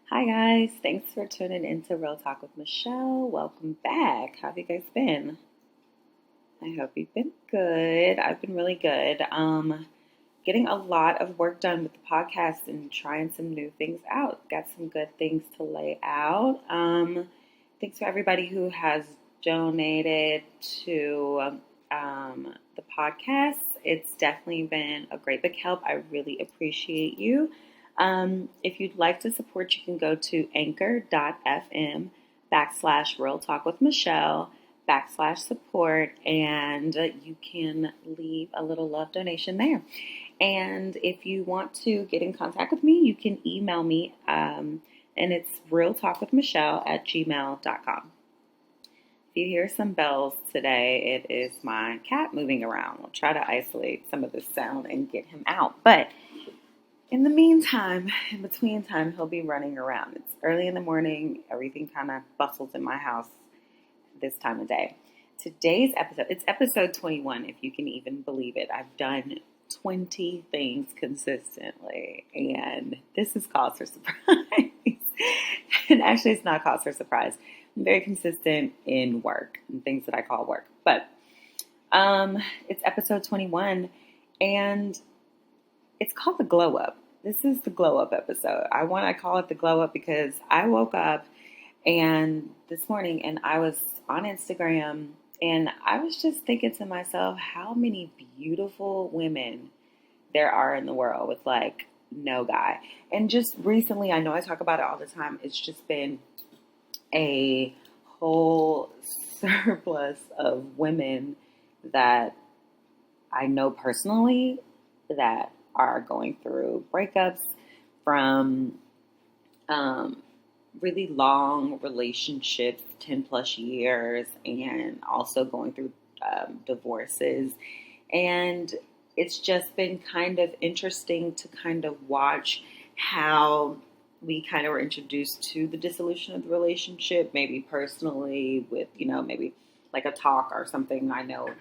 Hi guys, thanks for tuning into Real Talk with Michelle. Welcome back. How have you guys been? I hope you've been good. I've been really good. Getting a lot of work done with the podcast and trying some new things out. Got some good things to lay out. Thanks for everybody who has donated to the podcast. It's definitely been a great big help. I really appreciate you. If you'd like to support, you can go to anchor.fm /Real Talk with Michelle /support, and you can leave a little love donation there. And if you want to get in contact with me, you can email me, and it's realtalkwithmichelle@gmail.com. If you hear some bells today, it is my cat moving around. I'll try to isolate some of the sound and get him out. But in the meantime, in between time, he'll be running around. It's early in the morning. Everything kind of bustles in my house this time of day. Today's episode, it's episode 21, if you can even believe it. I've done 20 things consistently, and this is cause for surprise. And actually, it's not cause for surprise. I'm very consistent in work and things that I call work. But it's episode 21, and it's called the glow up. This is the glow up episode. I call it the glow up because I woke up and this morning and I was on Instagram and I was just thinking to myself how many beautiful women there are in the world with like no guy. And just recently, I know I talk about it all the time, it's just been a whole surplus of women that I know personally that are going through breakups from really long relationships, 10 plus years, and also going through divorces. And it's just been kind of interesting to kind of watch how we kind of were introduced to the dissolution of the relationship, maybe personally with, maybe like a talk or something. I know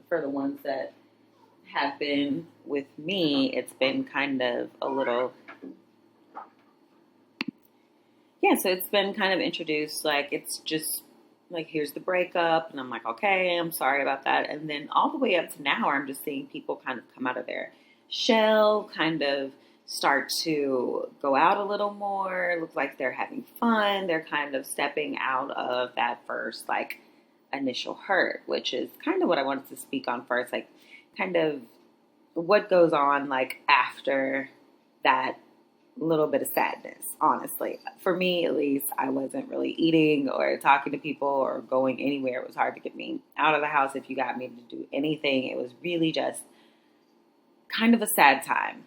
for the ones that have been with me, it's been kind of a little, so it's been kind of introduced, like, it's just, like, here's the breakup, and I'm like, okay, I'm sorry about that, and then all the way up to now, I'm just seeing people kind of come out of their shell, kind of start to go out a little more, it looks like they're having fun, they're kind of stepping out of that first, like, initial hurt, which is kind of what I wanted to speak on first, like, kind of what goes on like after that little bit of sadness, honestly. For me, at least, I wasn't really eating or talking to people or going anywhere. It was hard to get me out of the house if you got me to do anything. It was really just kind of a sad time.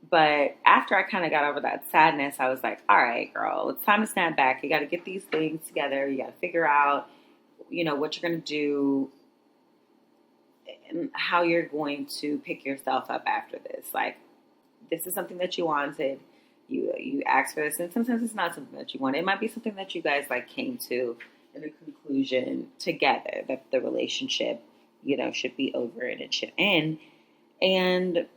But after I kind of got over that sadness, I was like, all right, girl, it's time to snap back. You got to get these things together. You got to figure out, what you're going to do and how you're going to pick yourself up after this. Like, this is something that you wanted. You asked for this, and sometimes it's not something that you want. It might be something that you guys like came to in a conclusion together, that the relationship, should be over and it should end. And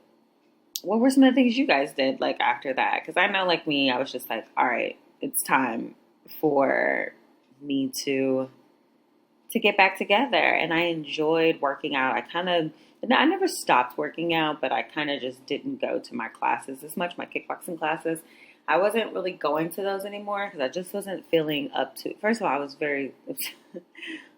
what were some of the things you guys did like after that? Because I know, like me, I was just like, all right, it's time for me to get back together. And I enjoyed working out. I never stopped working out, but I kind of just didn't go to my classes as much, my kickboxing classes. I wasn't really going to those anymore because I just wasn't feeling up to it. First of all,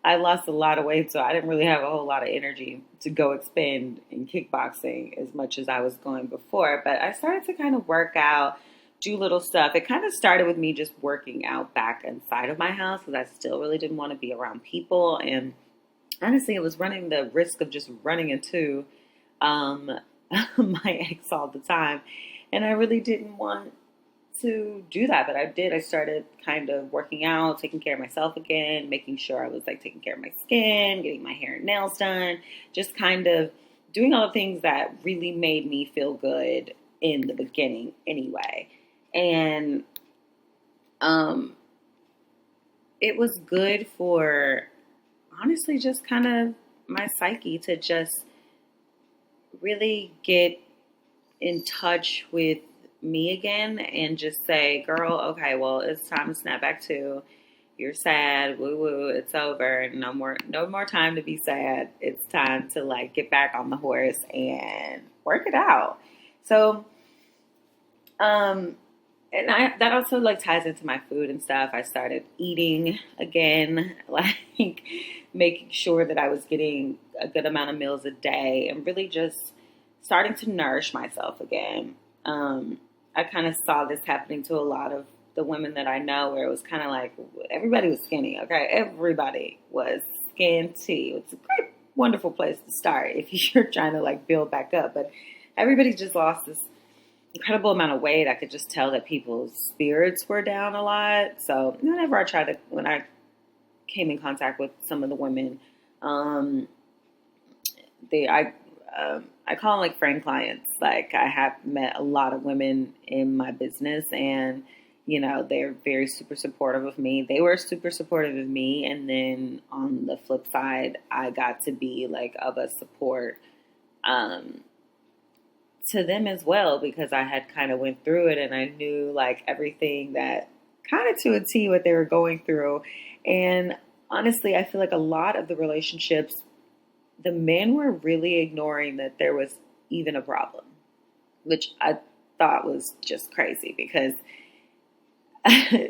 I lost a lot of weight, so I didn't really have a whole lot of energy to go expend in kickboxing as much as I was going before. But I started to kind of work out, do little stuff. It kind of started with me just working out back inside of my house because I still really didn't want to be around people. And honestly, it was running the risk of just running into my ex all the time. And I really didn't want to do that, but I did. I started kind of working out, taking care of myself again, making sure I was like taking care of my skin, getting my hair and nails done, just kind of doing all the things that really made me feel good in the beginning anyway. And it was good for, honestly, just kind of my psyche to just really get in touch with me again and just say, girl, okay, well, it's time to snap back to. You're sad, woo woo, it's over. No more time to be sad. It's time to like get back on the horse and work it out. So, um, and I that also like ties into my food and stuff. I started eating again, like making sure that I was getting a good amount of meals a day and really just starting to nourish myself again. I kind of saw this happening to a lot of the women that I know, where it was kind of like everybody was skinny. Okay, everybody was skinty. It's a great, wonderful place to start if you're trying to like build back up, but everybody just lost this incredible amount of weight. I could just tell that people's spirits were down a lot. So whenever I tried to, when I came in contact with some of the women, um, they, I call them like friend clients. Like I have met a lot of women in my business, and they're very super supportive of me. They were super supportive of me, and then on the flip side, I got to be like of a support. To them as well, because I had kind of went through it and I knew like everything that kind of to a T what they were going through. And honestly, I feel like a lot of the relationships, the men were really ignoring that there was even a problem, which I thought was just crazy because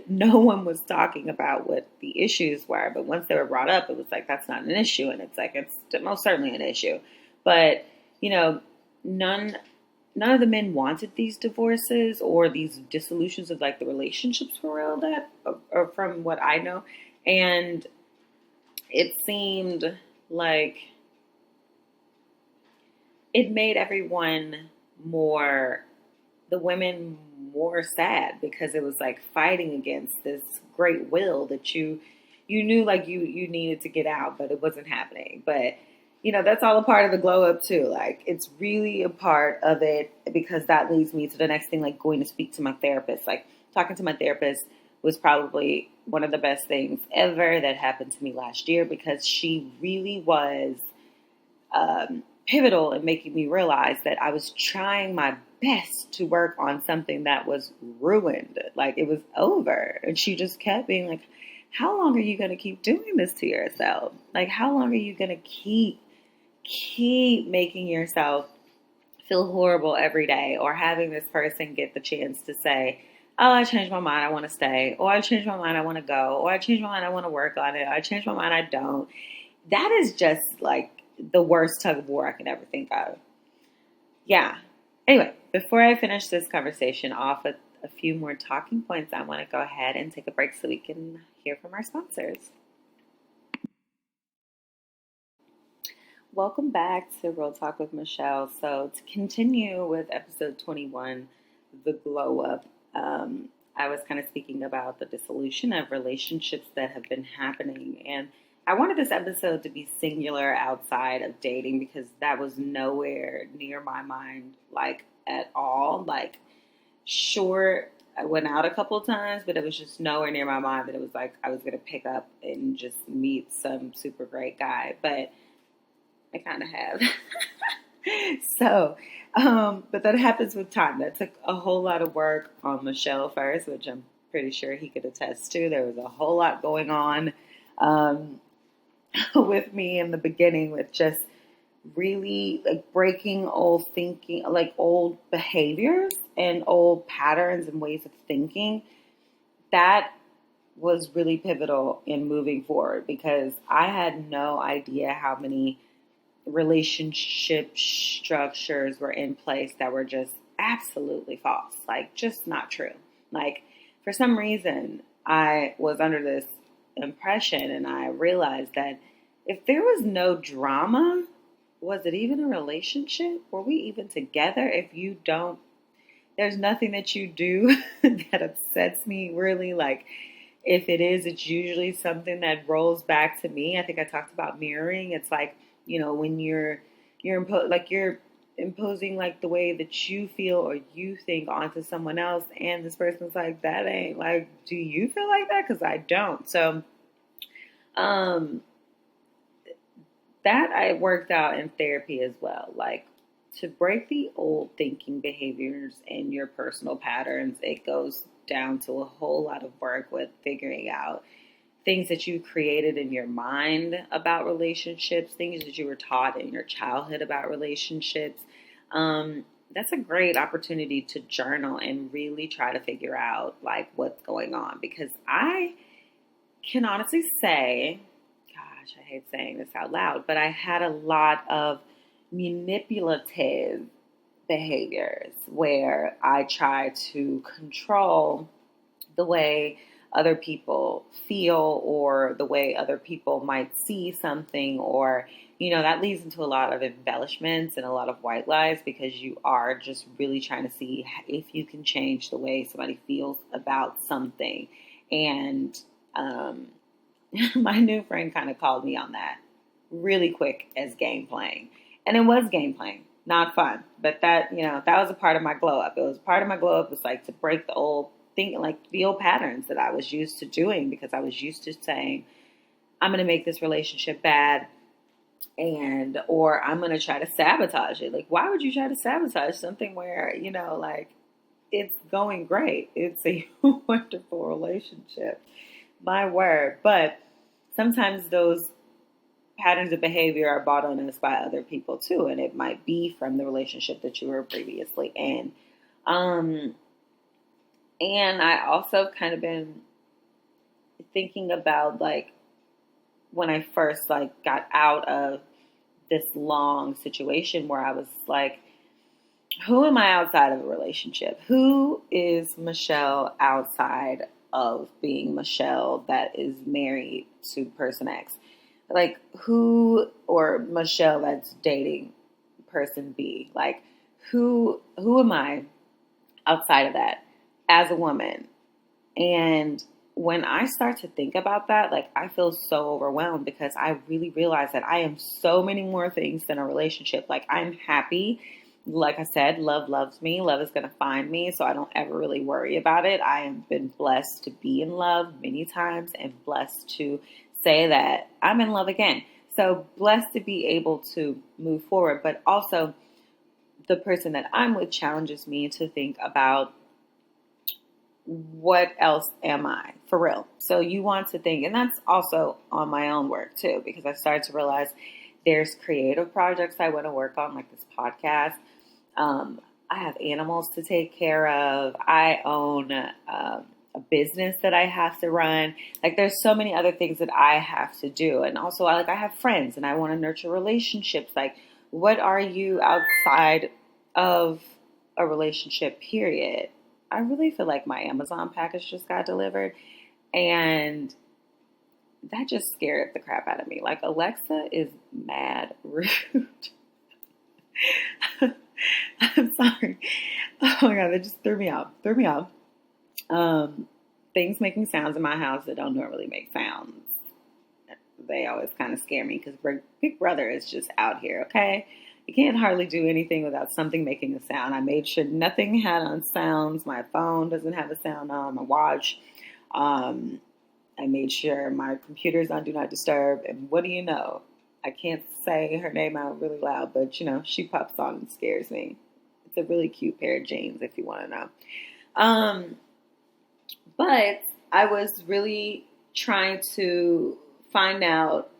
no one was talking about what the issues were. But once they were brought up, it was like, that's not an issue. And it's like, it's most certainly an issue. But, none of the men wanted these divorces or these dissolutions of like the relationships for real, that or from what I know. And it seemed like it made everyone the women more sad, because it was like fighting against this great will that you knew like you needed to get out, but it wasn't happening. But that's all a part of the glow up too. Like it's really a part of it, because that leads me to the next thing, like going to speak to my therapist. Like talking to my therapist was probably one of the best things ever that happened to me last year, because she really was pivotal in making me realize that I was trying my best to work on something that was ruined. Like it was over. And she just kept being like, how long are you going to keep doing this to yourself? Like, how long are you going to keep making yourself feel horrible every day, or having this person get the chance to say, oh, I changed my mind, I want to stay. Or I changed my mind, I want to go. Or I changed my mind, I want to work on it. Or I changed my mind, I don't. That is just like the worst tug of war I can ever think of. Yeah. Anyway, before I finish this conversation off with a few more talking points, I want to go ahead and take a break so we can hear from our sponsors. Welcome back to Real Talk with Michelle. So to continue with episode 21, the glow up, I was kind of speaking about the dissolution of relationships that have been happening. And I wanted this episode to be singular outside of dating, because that was nowhere near my mind, like at all. Like, sure, I went out a couple of times, but it was just nowhere near my mind that it was like I was going to pick up and just meet some super great guy. But I kind of have. So, but that happens with time. That took a whole lot of work on Michelle first, which I'm pretty sure he could attest to. There was a whole lot going on with me in the beginning, with just really like breaking old thinking, like old behaviors and old patterns and ways of thinking. That was really pivotal in moving forward, because I had no idea how many relationship structures were in place that were just absolutely false, like just not true. Like for some reason, I was under this impression, and I realized that if there was no drama, was it even a relationship? Were we even together? If you don't, there's nothing that you do that upsets me really. Like if it is, it's usually something that rolls back to me. I think I talked about mirroring. It's like, when you're imposing like the way that you feel or you think onto someone else, and this person's like, that ain't like, do you feel like that? Because I don't. So that I worked out in therapy as well. Like to break the old thinking behaviors and your personal patterns, it goes down to a whole lot of work with figuring out things that you created in your mind about relationships, things that you were taught in your childhood about relationships. That's a great opportunity to journal and really try to figure out like what's going on, because I can honestly say, gosh, I hate saying this out loud, but I had a lot of manipulative behaviors where I try to control the way other people feel or the way other people might see something, or that leads into a lot of embellishments and a lot of white lies, because you are just really trying to see if you can change the way somebody feels about something. And my new friend kind of called me on that really quick as game playing, and it was game playing, not fun, but that was a part of my glow up. It was part of my glow up, was like to break the old thinking, like the old patterns that I was used to doing, because I was used to saying, I'm going to make this relationship bad, or I'm going to try to sabotage it. Like, why would you try to sabotage something where, like, it's going great? It's a wonderful relationship. My word. But sometimes those patterns of behavior are brought on us by other people too. And it might be from the relationship that you were previously in. And I also kind of been thinking about like when I first like got out of this long situation where I was like, who am I outside of a relationship? Who is Michelle outside of being Michelle that is married to person X? Like or Michelle that's dating person B? Like who am I outside of that as a woman? And when I start to think about that, like I feel so overwhelmed, because I really realize that I am so many more things than a relationship. Like I'm happy. Like I said, love loves me. Love is going to find me. So I don't ever really worry about it. I have been blessed to be in love many times, and blessed to say that I'm in love again. So blessed to be able to move forward. But also the person that I'm with challenges me to think about, what else am I for real? So you want to think, and that's also on my own work too, because I started to realize there's creative projects I want to work on, like this podcast. I have animals to take care of. I own a business that I have to run. Like there's so many other things that I have to do. And also I have friends and I want to nurture relationships. Like what are you outside of a relationship, period? I really feel like my Amazon package just got delivered, and that just scared the crap out of me. Like Alexa is mad rude. I'm sorry. Oh my God, that just threw me off. Things making sounds in my house that don't normally make sounds. They always kind of scare me, because Big Brother is just out here, okay? You can't hardly do anything without something making a sound. I made sure nothing had on sounds. My phone doesn't have a sound on. My watch. I made sure my computer's on Do Not Disturb. And what do you know? I can't say her name out really loud, but she pops on and scares me. It's a really cute pair of jeans, if you want to know. But I was really trying to find out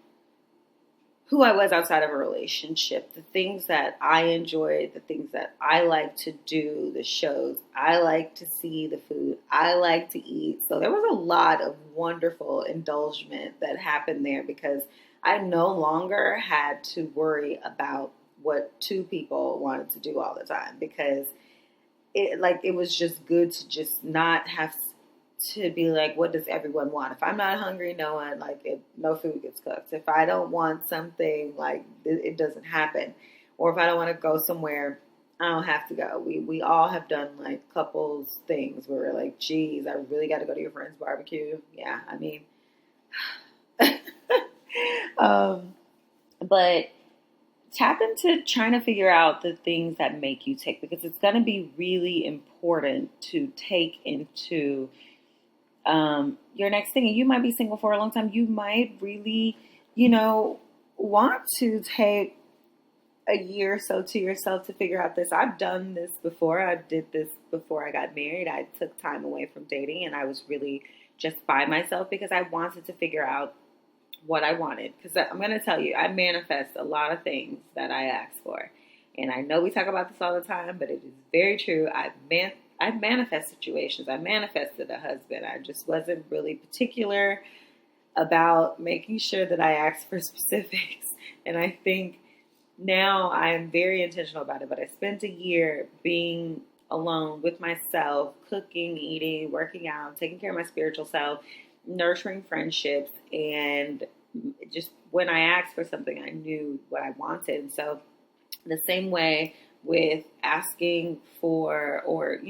who I was outside of a relationship, the things that I enjoyed, the things that I like to do, the shows I like to see, the food I like to eat. So there was a lot of wonderful indulgement that happened there, because I no longer had to worry about what two people wanted to do all the time, because it was just good to just not have to be like, what does everyone want? If I'm not hungry, no food gets cooked. If I don't want something, it doesn't happen. Or if I don't want to go somewhere, I don't have to go. We all have done couples things where we're like, geez, I really got to go to your friend's barbecue. Yeah, I mean, but tap into trying to figure out the things that make you tick, because it's going to be really important to take into your next thing. And you might be single for a long time. You might really, want to take a year or so to yourself to figure out this. I've done this before. I did this before I got married. I took time away from dating and I was really just by myself because I wanted to figure out what I wanted. Because I'm going to tell you, I manifest a lot of things that I ask for. And I know we talk about this all the time, but it is very true. I manifest situations. I manifested a husband. I just wasn't really particular about making sure that I asked for specifics. And I think now I'm very intentional about it. But I spent a year being alone with myself, cooking, eating, working out, taking care of my spiritual self, nurturing friendships, and just when I asked for something, I knew what I wanted. And so the same way with asking for or,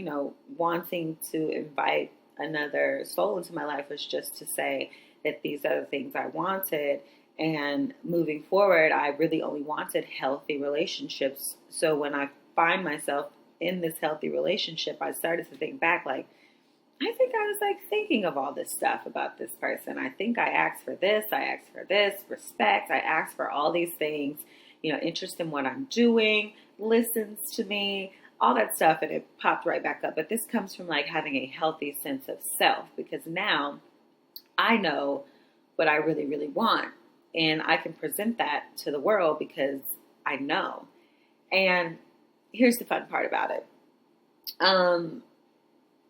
wanting to invite another soul into my life was just to say that these are the things I wanted. And moving forward, I really only wanted healthy relationships. So when I find myself in this healthy relationship, I started to think back like, I think I was like thinking of all this stuff about this person. I think I asked for this, respect, I asked for all these things, interest in what I'm doing, listens to me, all that stuff, and it popped right back up. But this comes from like having a healthy sense of self because now I know what I really, really want. And I can present that to the world because I know. And here's the fun part about it.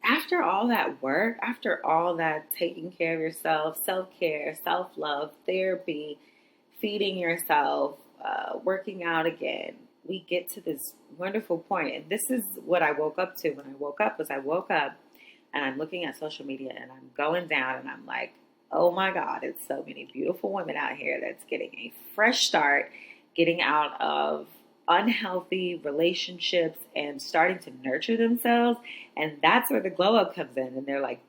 After all that work, after all that taking care of yourself, self-care, self-love, therapy, feeding yourself, working out again, we get to this wonderful point. And this is what I woke up to when I woke up and I'm looking at social media and I'm going down and I'm like, oh my God, it's so many beautiful women out here that's getting a fresh start, getting out of unhealthy relationships and starting to nurture themselves. And that's where the glow up comes in. And they're like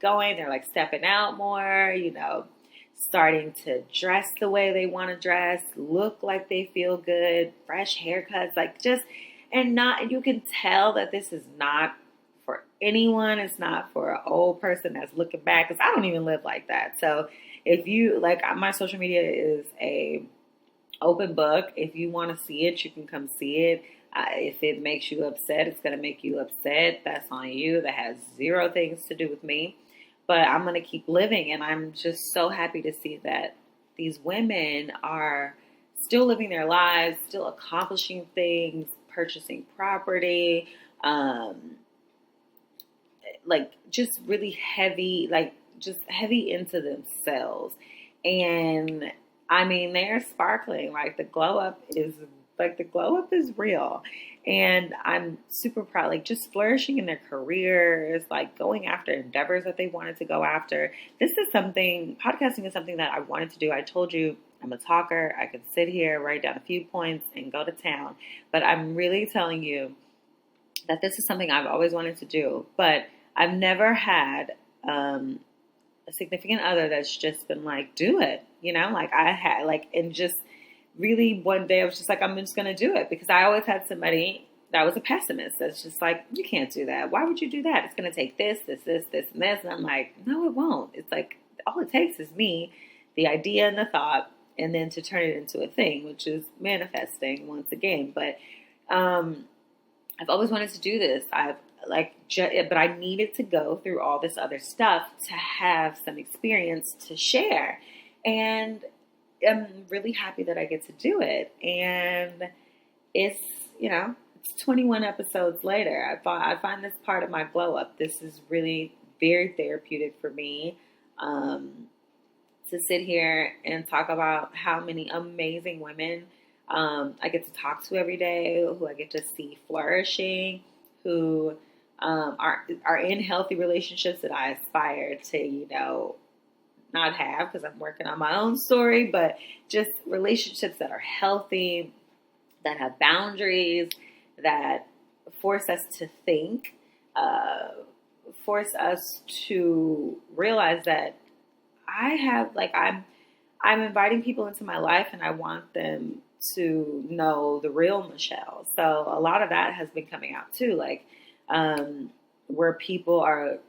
stepping out more, starting to dress the way they want to dress, look like they feel good, fresh haircuts, and you can tell that this is not for anyone. It's not for an old person that's looking back because I don't even live like that. So if you my social media is a open book. If you want to see it, you can come see it. If it makes you upset, it's going to make you upset. That's on you. That has zero things to do with me. But I'm going to keep living. And I'm just so happy to see that these women are still living their lives, still accomplishing things, purchasing property, just really heavy, just heavy into themselves. And I mean, they're sparkling. The glow up is real. And I'm super proud, just flourishing in their careers, going after endeavors that they wanted to go after. Podcasting is something that I wanted to do. I told you I'm a talker. I could sit here, write down a few points and go to town. But I'm really telling you that this is something I've always wanted to do. But I've never had a significant other that's just been do it, I had and just really one day I was just I'm just going to do it because I always had somebody that was a pessimist. That's just you can't do that. Why would you do that? It's going to take this, and this. And I'm like, no, it won't. It's all it takes is me, the idea and the thought, and then to turn it into a thing, which is manifesting once again. But, I've always wanted to do this. But I needed to go through all this other stuff to have some experience to share. And I'm really happy that I get to do it. And it's 21 episodes later. I find this part of my glow up. This is really very therapeutic for me to sit here and talk about how many amazing women I get to talk to every day, who I get to see flourishing, who are in healthy relationships that I aspire to, not have because I'm working on my own story, but just relationships that are healthy, that have boundaries, that force us to think, force us to realize that I'm inviting people into my life and I want them to know the real Michelle. So a lot of that has been coming out too, where people are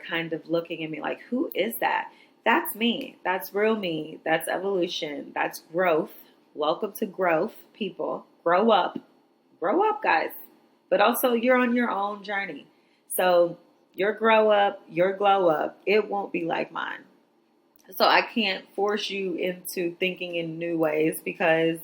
kind of looking at me like, who is that? That's me. That's real me. That's evolution. That's growth. Welcome to growth, people. grow up, guys. But also, you're on your own journey. So your grow up, your glow up, it won't be like mine. So I can't force you into thinking in new ways because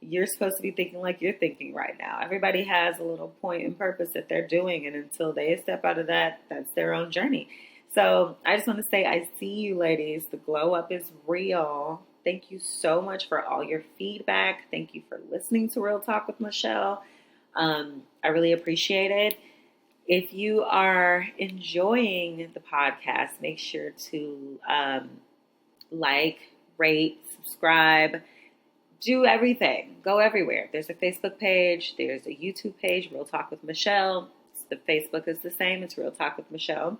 you're supposed to be thinking like you're thinking right now. Everybody has a little point and purpose that they're doing, and until they step out of that, that's their own journey. So I just want to say, I see you, ladies. The glow up is real. Thank you so much for all your feedback. Thank you for listening to Real Talk with Michelle. I really appreciate it. If you are enjoying the podcast, make sure to like, rate, subscribe, do everything. Go everywhere. There's a Facebook page. There's a YouTube page, Real Talk with Michelle. The Facebook is the same. It's Real Talk with Michelle.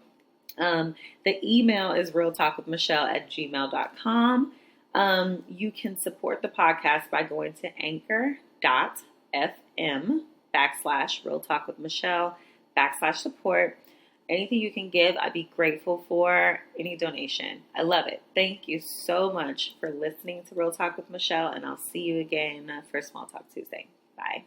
The email is realtalkwithmichelle@gmail.com. You can support the podcast by going to anchor.fm/Real Talk with Michelle /support. Anything you can give, I'd be grateful for. Any donation. I love it. Thank you so much for listening to Real Talk with Michelle, and I'll see you again for Small Talk Tuesday. Bye.